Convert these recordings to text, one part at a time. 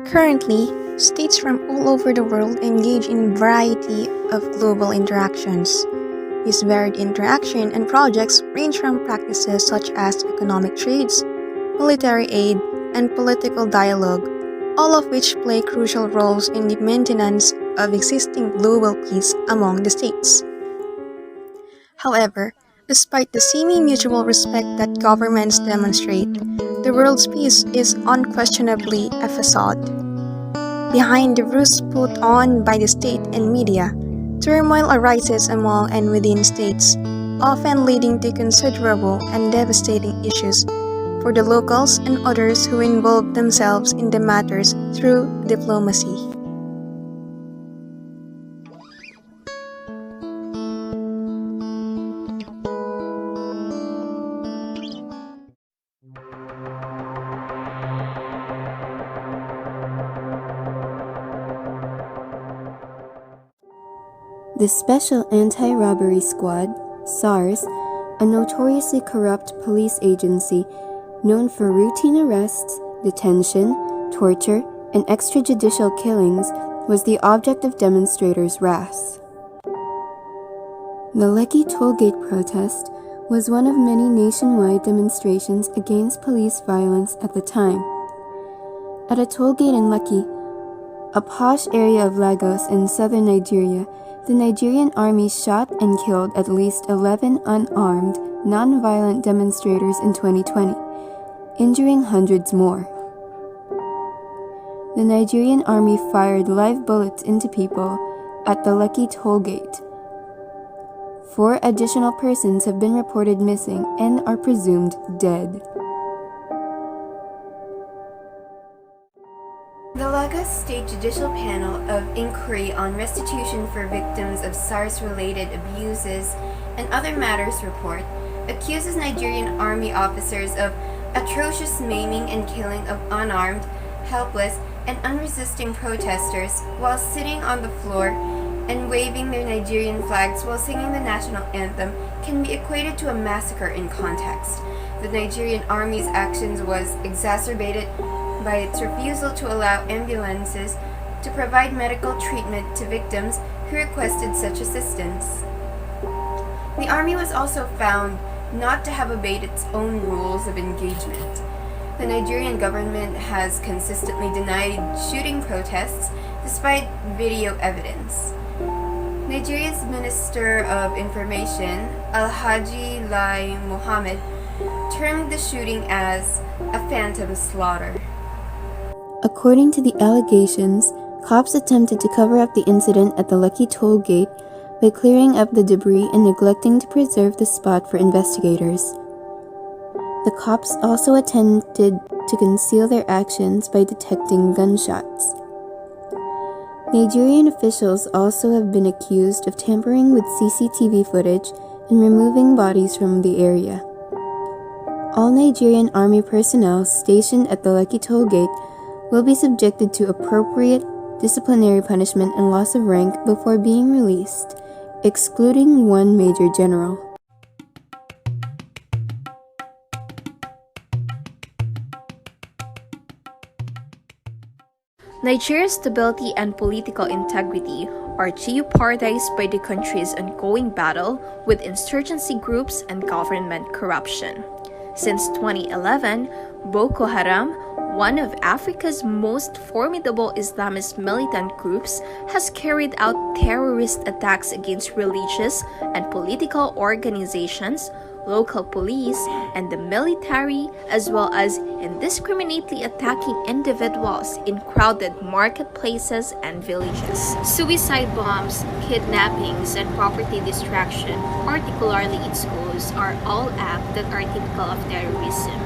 Currently, states from all over the world engage in a variety of global interactions. These varied interaction and projects range from practices such as economic trades, military aid, and political dialogue, all of which play crucial roles in the maintenance of existing global peace among the states. However, despite the seeming mutual respect that governments demonstrate, the world's peace is unquestionably a facade. Behind the ruse put on by the state and media, turmoil arises among and within states, often leading to considerable and devastating issues for the locals and others who involve themselves in the matters through diplomacy. The Special Anti-Robbery Squad, SARS, a notoriously corrupt police agency known for routine arrests, detention, torture, and extrajudicial killings, was the object of demonstrators' wrath. The Lekki tollgate protest was one of many nationwide demonstrations against police violence at the time. At a tollgate in Lekki, a posh area of Lagos in southern Nigeria, the Nigerian army shot and killed at least 11 unarmed, non-violent demonstrators in 2020, injuring hundreds more. The Nigerian army fired live bullets into people at the Lekki tollgate. 4 additional persons have been reported missing and are presumed dead. The Lagos State Judicial Panel of Inquiry on Restitution for Victims of SARS-related abuses and other matters report accuses Nigerian army officers of atrocious maiming and killing of unarmed, helpless, and unresisting protesters while sitting on the floor and waving their Nigerian flags while singing the national anthem can be equated to a massacre in context. The Nigerian army's actions was exacerbated by its refusal to allow ambulances to provide medical treatment to victims who requested such assistance. The army was also found not to have obeyed its own rules of engagement. The Nigerian government has consistently denied shooting protests despite video evidence. Nigeria's Minister of Information, Alhaji Lai Mohammed, termed the shooting as a phantom slaughter. According to the allegations, cops attempted to cover up the incident at the Lekki toll gate by clearing up the debris and neglecting to preserve the spot for investigators. The cops also attempted to conceal their actions by detecting gunshots. Nigerian officials also have been accused of tampering with CCTV footage and removing bodies from the area. All Nigerian army personnel stationed at the Lekki toll gate will be subjected to appropriate disciplinary punishment and loss of rank before being released, excluding one major general. Nigeria's stability and political integrity are jeopardized by the country's ongoing battle with insurgency groups and government corruption. Since 2011, Boko Haram, one of Africa's most formidable Islamist militant groups, has carried out terrorist attacks against religious and political organizations, local police, and the military, as well as indiscriminately attacking individuals in crowded marketplaces and villages. Suicide bombs, kidnappings, and property destruction, particularly in schools, are all acts that are typical of terrorism.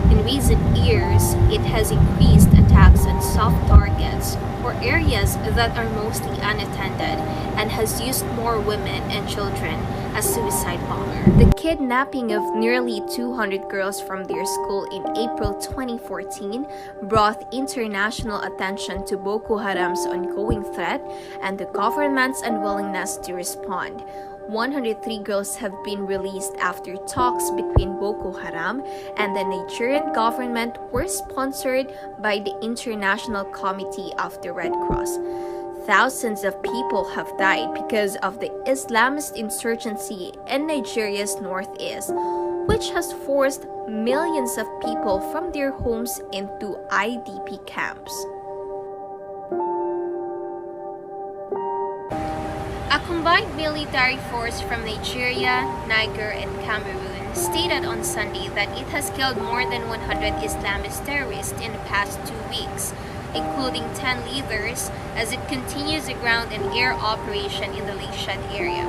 In recent years, it has increased attacks on soft targets or areas that are mostly unattended and has used more women and children as suicide bomber. The kidnapping of nearly 200 girls from their school in April 2014 brought international attention to Boko Haram's ongoing threat and the government's unwillingness to respond. 103 girls have been released after talks between Boko Haram and the Nigerian government were sponsored by the International Committee of the Red Cross. Thousands of people have died because of the Islamist insurgency in Nigeria's northeast, which has forced millions of people from their homes into IDP camps. A combined military force from Nigeria, Niger, and Cameroon stated on Sunday that it has killed more than 100 Islamist terrorists in the past 2 weeks, including 10 leaders, as it continues a ground and air operation in the Lekki area.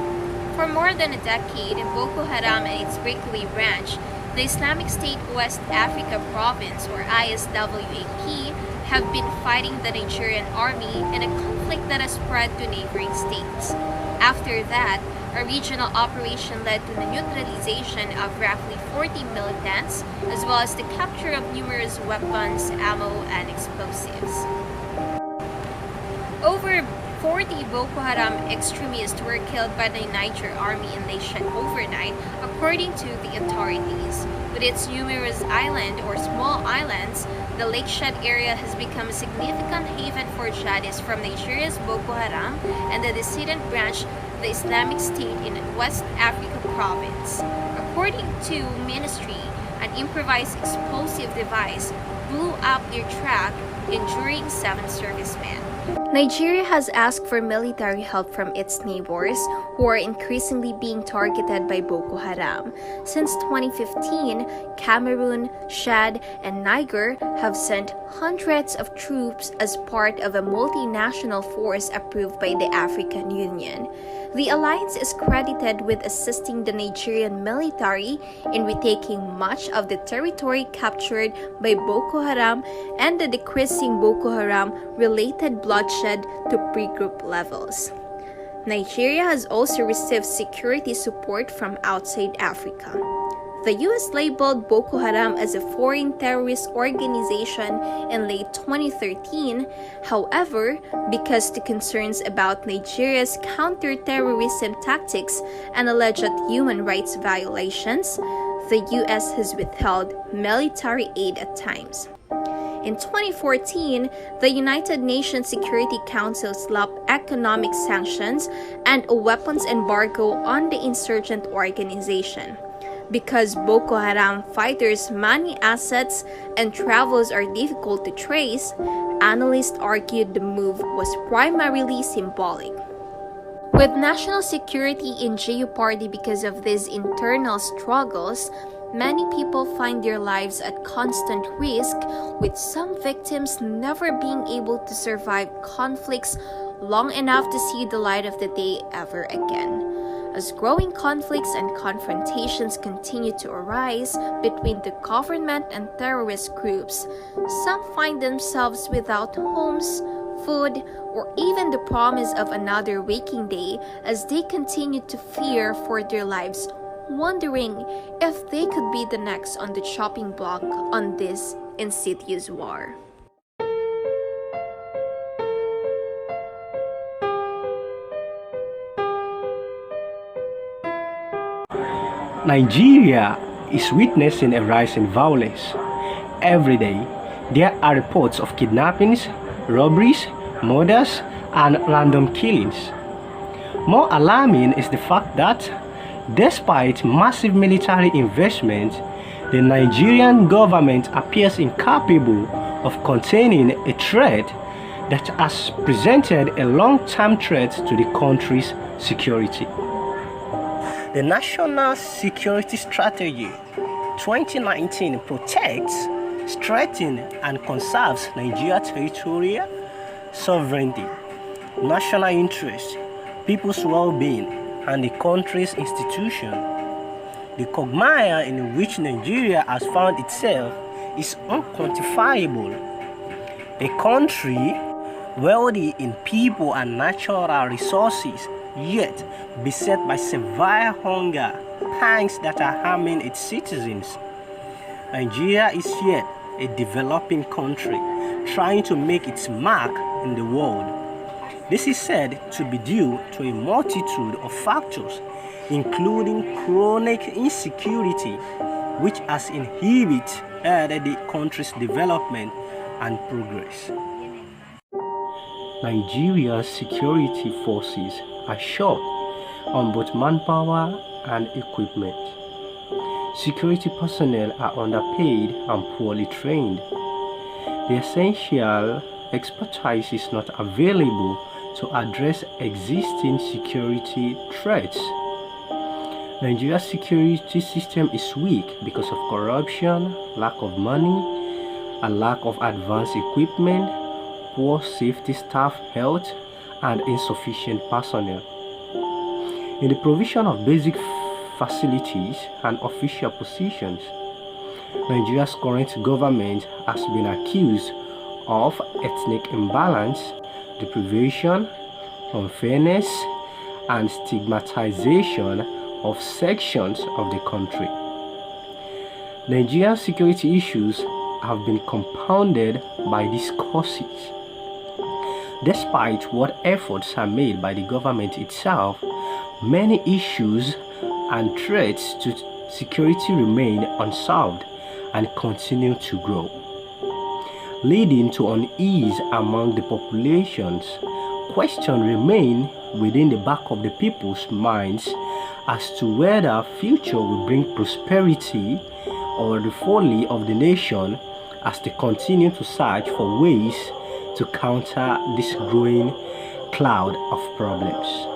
For more than a decade, Boko Haram and its breakaway branch, the Islamic State West Africa Province, or ISWAP, have been fighting the Nigerian army in a conflict that has spread to neighboring states. After that, a regional operation led to the neutralization of roughly 40 militants, as well as the capture of numerous weapons, ammo, and explosives. Over 40 Boko Haram extremists were killed by the Niger army in Lekki overnight, according to the authorities. With its numerous islands or small islands, the Lekki area has become a significant haven for jihadists from Nigeria's Boko Haram and the dissident branch, the Islamic State in West Africa Province. According to ministry, an improvised explosive device blew up their track, injuring 7 servicemen. Nigeria has asked for military help from its neighbors, who are increasingly being targeted by Boko Haram. Since 2015, Cameroon, Chad, and Niger have sent hundreds of troops as part of a multinational force approved by the African Union. The alliance is credited with assisting the Nigerian military in retaking much of the territory captured by Boko Haram and the decreasing Boko Haram-related bloodshed to pre-group levels. Nigeria has also received security support from outside Africa. The U.S. labeled Boko Haram as a foreign terrorist organization in late 2013. However, because the concerns about Nigeria's counter-terrorism tactics and alleged human rights violations, the U.S. has withheld military aid at times. In 2014, the United Nations Security Council slapped economic sanctions and a weapons embargo on the insurgent organization. Because Boko Haram fighters' money, assets, and travels are difficult to trace, analysts argued the move was primarily symbolic. With national security in jeopardy because of these internal struggles, many people find their lives at constant risk, with some victims never being able to survive conflicts long enough to see the light of the day ever again. As growing conflicts and confrontations continue to arise between the government and terrorist groups, some find themselves without homes, food, or even the promise of another waking day as they continue to fear for their lives, wondering if they could be the next on the chopping block on this insidious war. Nigeria is witnessing a rise in violence. Every day, there are reports of kidnappings, robberies, murders, and random killings. More alarming is the fact that, despite massive military investment, the Nigerian government appears incapable of containing a threat that has presented a long-term threat to the country's security. The National Security Strategy 2019 protects, strengthens, and conserves Nigeria's territorial sovereignty, national interest, people's well-being, and the country's institutions. The quagmire in which Nigeria has found itself is unquantifiable. A country wealthy in people and natural resources, yet beset by severe hunger, pangs that are harming its citizens. Nigeria is yet a developing country trying to make its mark in the world. This is said to be due to a multitude of factors, including chronic insecurity, which has inhibited the country's development and progress. Nigeria's security forces are short on both manpower and equipment. Security personnel are underpaid and poorly trained. The essential expertise is not available to address existing security threats. Nigeria's security system is weak because of corruption, lack of money, a lack of advanced equipment, poor safety staff health, and insufficient personnel. In the provision of basic facilities and official positions, Nigeria's current government has been accused of ethnic imbalance, deprivation, unfairness, and stigmatization of sections of the country. Nigeria's security issues have been compounded by these causes. Despite what efforts are made by the government itself, many issues and threats to security remain unsolved and continue to grow, leading to unease among the populations. Questions remain within the back of the people's minds as to whether future will bring prosperity or the folly of the nation as they continue to search for ways to counter this growing cloud of problems.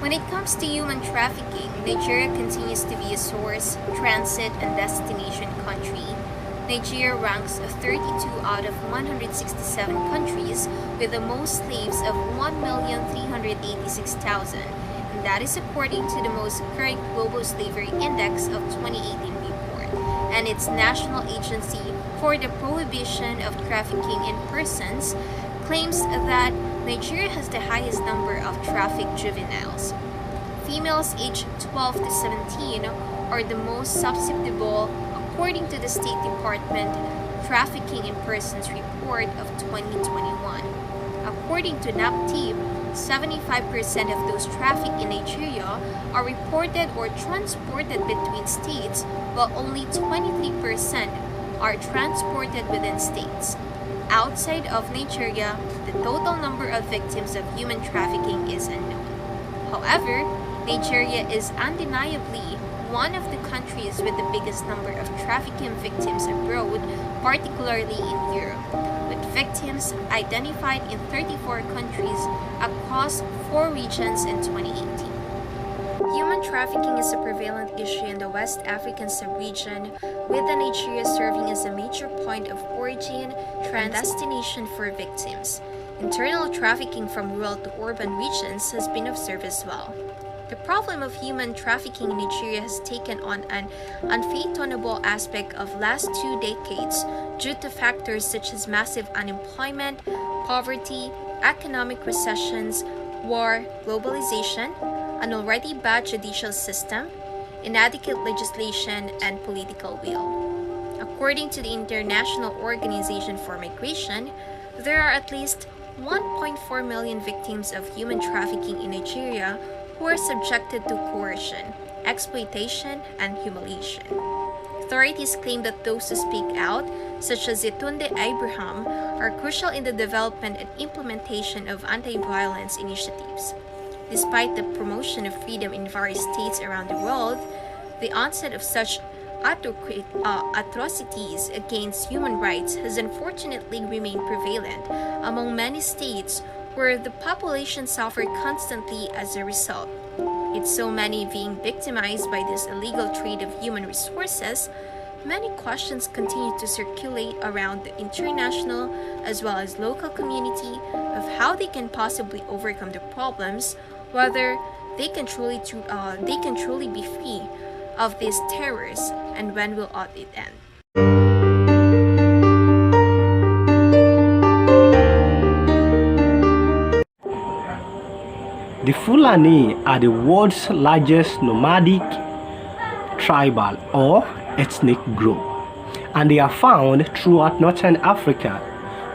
When it comes to human trafficking, Nigeria continues to be a source, transit, and destination country. Nigeria ranks 32 out of 167 countries with the most slaves of 1,386,000, and that is according to the most current Global Slavery Index of 2018 report, and its National Agency for the Prohibition of Trafficking in Persons claims that Nigeria has the highest number of trafficked juveniles. Females aged 12 to 17 are the most susceptible according to the State Department Trafficking in Persons report of 2021. According to NAPTIP, 75% of those trafficked in Nigeria are reported or transported between states, while only 23% are transported within states. Outside of Nigeria, the total number of victims of human trafficking is unknown. However, Nigeria is undeniably one of the countries with the biggest number of trafficking victims abroad, particularly in Europe, with victims identified in 34 countries across 4 regions in 2018. Human trafficking is a prevalent issue in the West African sub-region, with Nigeria serving as a major point of origin and destination for victims. Internal trafficking from rural to urban regions has been observed as well. The problem of human trafficking in Nigeria has taken on an unfathomable aspect of last 2 decades due to factors such as massive unemployment, poverty, economic recessions, war, globalization, an already bad judicial system, inadequate legislation, and political will. According to the International Organization for Migration, there are at least 1.4 million victims of human trafficking in Nigeria who are subjected to coercion, exploitation, and humiliation. Authorities claim that those who speak out, such as Yetunde Abraham, are crucial in the development and implementation of anti-violence initiatives. Despite the promotion of freedom in various states around the world, the onset of such atrocities against human rights has unfortunately remained prevalent among many states where the population suffer constantly as a result. With so many being victimized by this illegal trade of human resources, many questions continue to circulate around the international as well as local community of how they can possibly overcome the problems, whether they can truly be free of these terrors, and when will it end. The Fulani are the world's largest nomadic, tribal, or ethnic group, and they are found throughout northern Africa,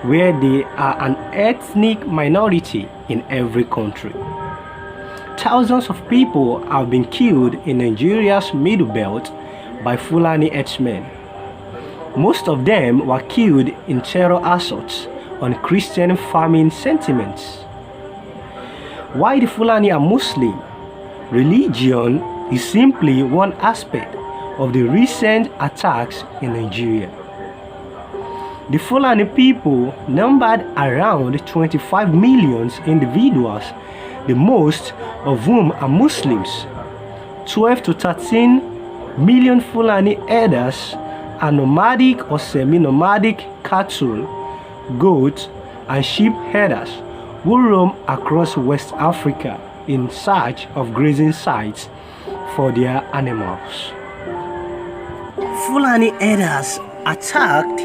where they are an ethnic minority in every country. Thousands of people have been killed in Nigeria's Middle Belt by Fulani herdsmen. Most of them were killed in terror assaults on Christian farming sentiments. Why the Fulani are Muslim? Religion is simply one aspect of the recent attacks in Nigeria. The Fulani people numbered around 25 million individuals, the most of whom are Muslims. 12 to 13 million Fulani herders are nomadic or semi-nomadic cattle, goat, and sheep herders who roam across West Africa in search of grazing sites for their animals. Fulani herders attacked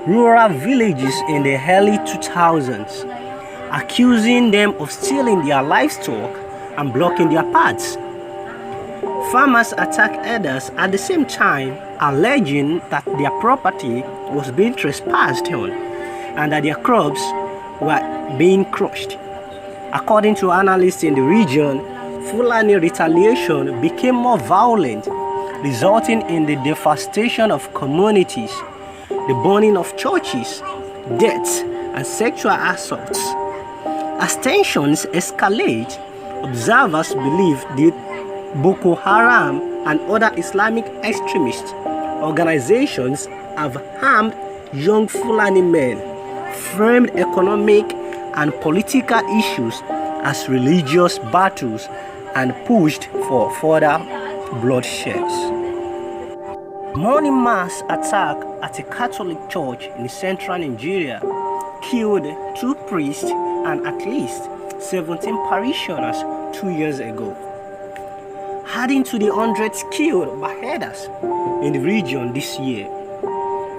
rural villages in the early 2000s, accusing them of stealing their livestock and blocking their paths. Farmers attacked herders at the same time, alleging that their property was being trespassed on and that their crops were being crushed. According to analysts in the region, Fulani retaliation became more violent, resulting in the devastation of communities, the burning of churches, deaths, and sexual assaults. As tensions escalate, observers believe the Boko Haram and other Islamic extremist organizations have harmed young Fulani men, framed economic and political issues as religious battles, and pushed for further bloodsheds. Morning mass attack at a Catholic church in central Nigeria killed 2 priests and at least 17 parishioners 2 years ago, adding to the hundreds killed by herders in the region this year.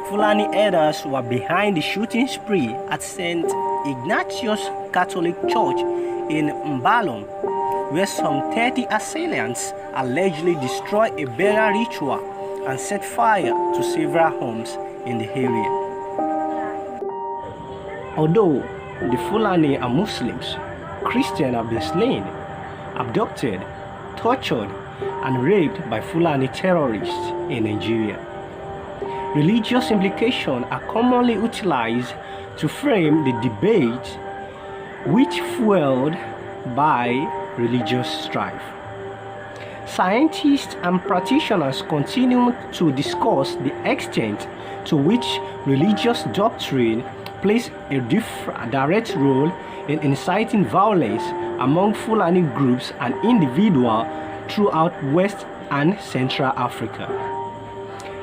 Fulani herders were behind the shooting spree at St. Ignatius Catholic Church in Mbalom, where some 30 assailants allegedly destroyed a burial ritual and set fire to several homes in the area. Although the Fulani are Muslims, Christians have been slain, abducted, tortured, and raped by Fulani terrorists in Nigeria. Religious implications are commonly utilized to frame the debate, which fueled by religious strife. Scientists and practitioners continue to discuss the extent to which religious doctrine plays a direct role in inciting violence among Fulani groups and individuals throughout West and Central Africa.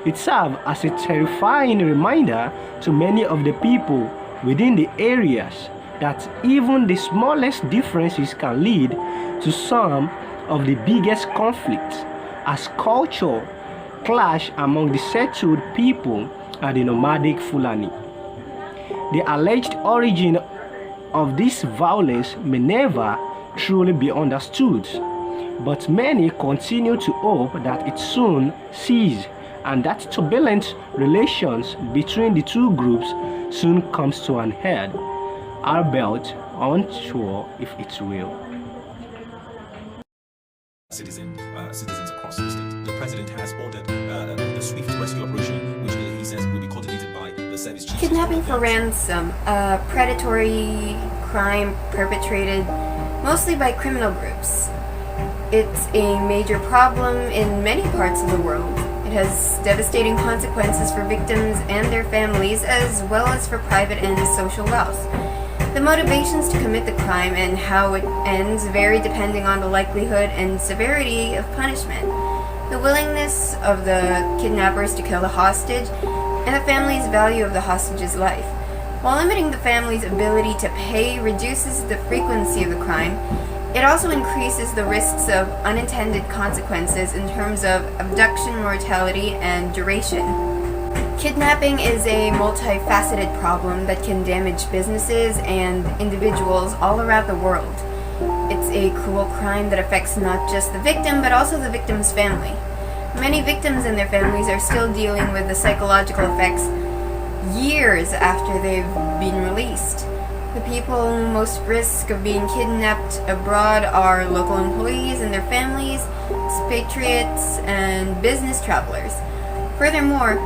It serves as a terrifying reminder to many of the people within the areas that even the smallest differences can lead to some of the biggest conflicts, as culture clash among the settled people and the nomadic Fulani. The alleged origin of this violence may never truly be understood, but many continue to hope that it soon ceases and that turbulent relations between the two groups soon comes to an end, albeit unsure if it will. Citizens across the state. The president has ordered the swift rescue operation, which he says will be coordinated by the service chief. Kidnapping for ransom, a predatory crime perpetrated mostly by criminal groups. It's a major problem in many parts of the world. It has devastating consequences for victims and their families, as well as for private and social wealth. The motivations to commit the crime and how it ends vary depending on the likelihood and severity of punishment, the willingness of the kidnappers to kill the hostage, and the family's value of the hostage's life. While limiting the family's ability to pay reduces the frequency of the crime, it also increases the risks of unintended consequences in terms of abduction, mortality, and duration. Kidnapping is a multifaceted problem that can damage businesses and individuals all around the world. It's a cruel crime that affects not just the victim, but also the victim's family. Many victims and their families are still dealing with the psychological effects years after they've been released. The people most at risk of being kidnapped abroad are local employees and their families, expatriates, and business travelers. Furthermore,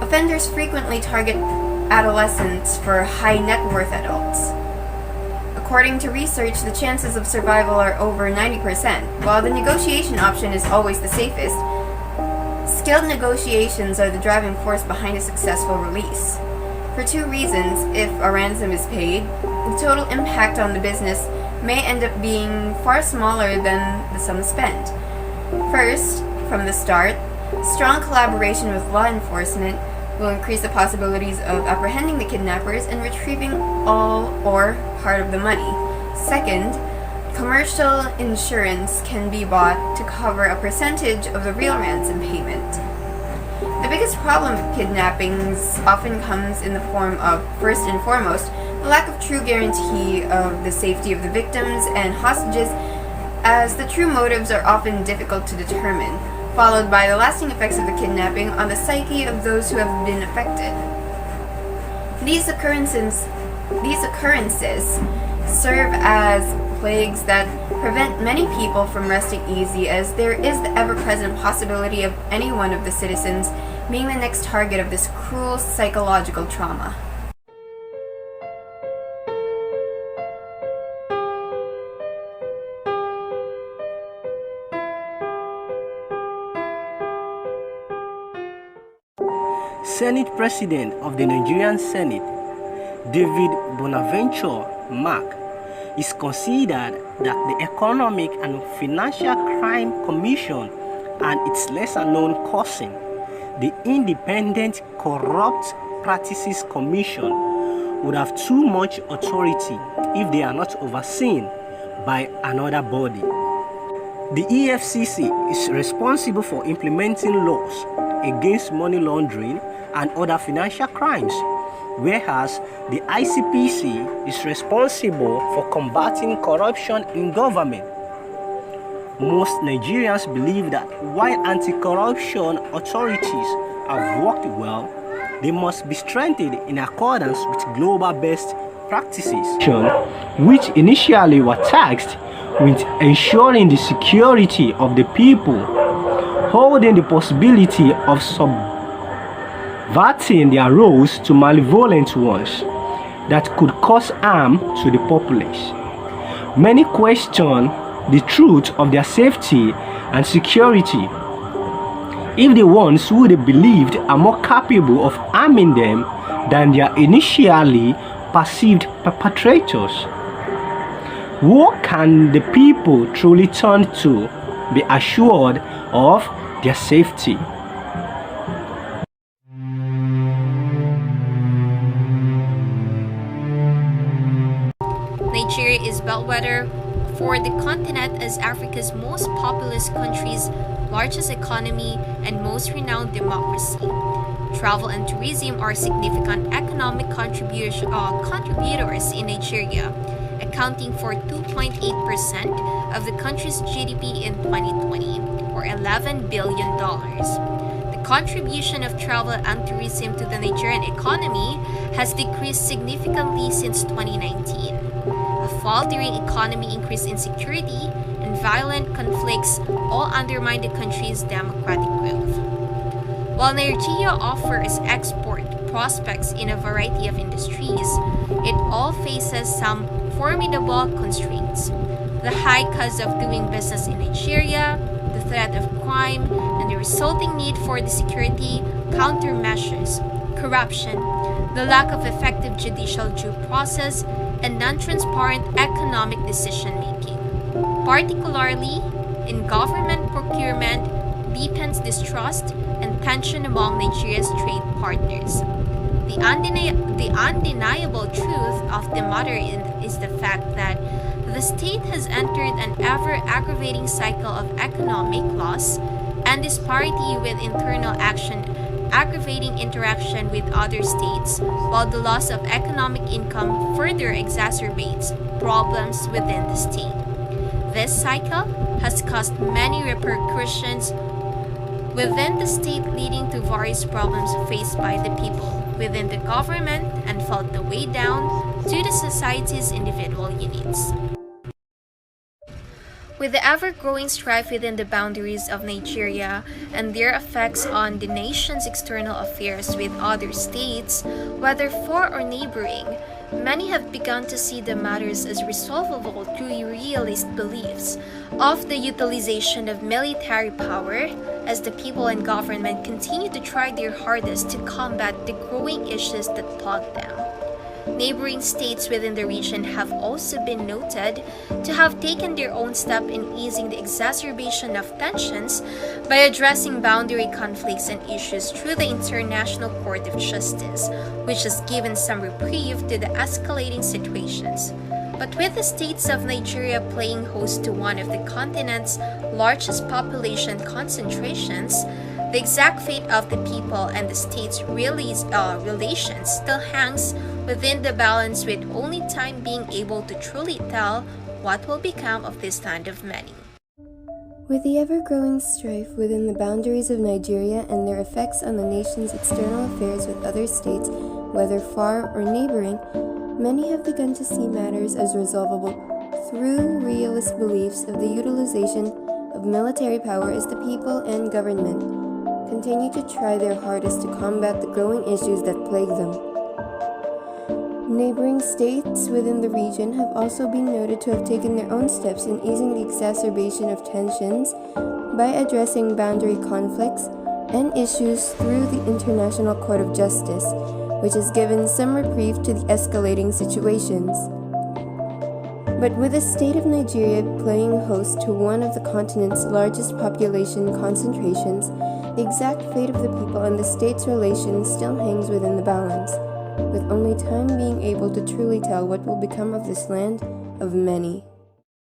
offenders frequently target adolescents for high net worth adults. According to research, the chances of survival are over 90%. While the negotiation option is always the safest, skilled negotiations are the driving force behind a successful release. For two reasons: if a ransom is paid, the total impact on the business may end up being far smaller than the sum spent. First, from the start, strong collaboration with law enforcement will increase the possibilities of apprehending the kidnappers and retrieving all or part of the money. Second, commercial insurance can be bought to cover a percentage of the real ransom payment. The biggest problem with kidnappings often comes in the form of, first and foremost, the lack of true guarantee of the safety of the victims and hostages, as the true motives are often difficult to determine, followed by the lasting effects of the kidnapping on the psyche of those who have been affected. These occurrences serve as plagues that prevent many people from resting easy, as there is the ever-present possibility of any one of the citizens being the next target of this cruel psychological trauma. Senate President of the Nigerian Senate, David Bonaventure Mark, is considered that the Economic and Financial Crime Commission and its lesser-known cousin, the Independent Corrupt Practices Commission, would have too much authority if they are not overseen by another body. The EFCC is responsible for implementing laws against money laundering and other financial crimes, whereas the ICPC is responsible for combating corruption in government. Most Nigerians believe that while anti-corruption authorities have worked well, they must be strengthened in accordance with global best practices, which initially were tasked with ensuring the security of the people, holding the possibility of subverting their roles to malevolent ones that could cause harm to the populace. Many question the truth of their safety and security if the ones who they believed are more capable of harming them than their initially perceived perpetrators. Who can the people truly turn to be assured of their safety? Nigeria is bellwether for the continent as Africa's most populous country's largest economy and most renowned democracy. Travel and tourism are significant economic contributors in Nigeria, accounting for 2.8% of the country's GDP in 2020, or $11 billion. The contribution of travel and tourism to the Nigerian economy has decreased significantly since 2019. A faltering economy, increased insecurity, and violent conflicts all undermine the country's democratic growth. While Nigeria offers export prospects in a variety of industries, it all faces some formidable constraints. The high cost of doing business in Nigeria, the threat of crime, and the resulting need for the security countermeasures, corruption, the lack of effective judicial due process, and non-transparent economic decision-making, particularly in government procurement, deepens distrust and tension among Nigeria's trade partners. The undeniable truth of the matter is the fact that the state has entered an ever-aggravating cycle of economic loss and disparity with internal action aggravating interaction with other states, while the loss of economic income further exacerbates problems within the state. This cycle has caused many repercussions within the state, leading to various problems faced by the people within the government and felt the way down to the society's individual units. With the ever-growing strife within the boundaries of Nigeria and their effects on the nation's external affairs with other states, whether far or neighboring, many have begun to see the matters as resolvable through realist beliefs of the utilization of military power, as the people and government continue to try their hardest to combat the growing issues that plague them. Neighboring states within the region have also been noted to have taken their own step in easing the exacerbation of tensions by addressing boundary conflicts and issues through the International Court of Justice, which has given some reprieve to the escalating situations. But with the states of Nigeria playing host to one of the continent's largest population concentrations, the exact fate of the people and the states' relations still hangs within the balance, with only time being able to truly tell what will become of this land of many. With the ever-growing strife within the boundaries of Nigeria and their effects on the nation's external affairs with other states, whether far or neighboring, many have begun to see matters as resolvable through realist beliefs of the utilization of military power, as the people and government continue to try their hardest to combat the growing issues that plague them. Neighboring states within the region have also been noted to have taken their own steps in easing the exacerbation of tensions by addressing boundary conflicts and issues through the International Court of Justice, which has given some reprieve to the escalating situations. But with the state of Nigeria playing host to one of the continent's largest population concentrations, the exact fate of the people and the state's relations still hangs within the balance, with only time being able to truly tell what will become of this land of many.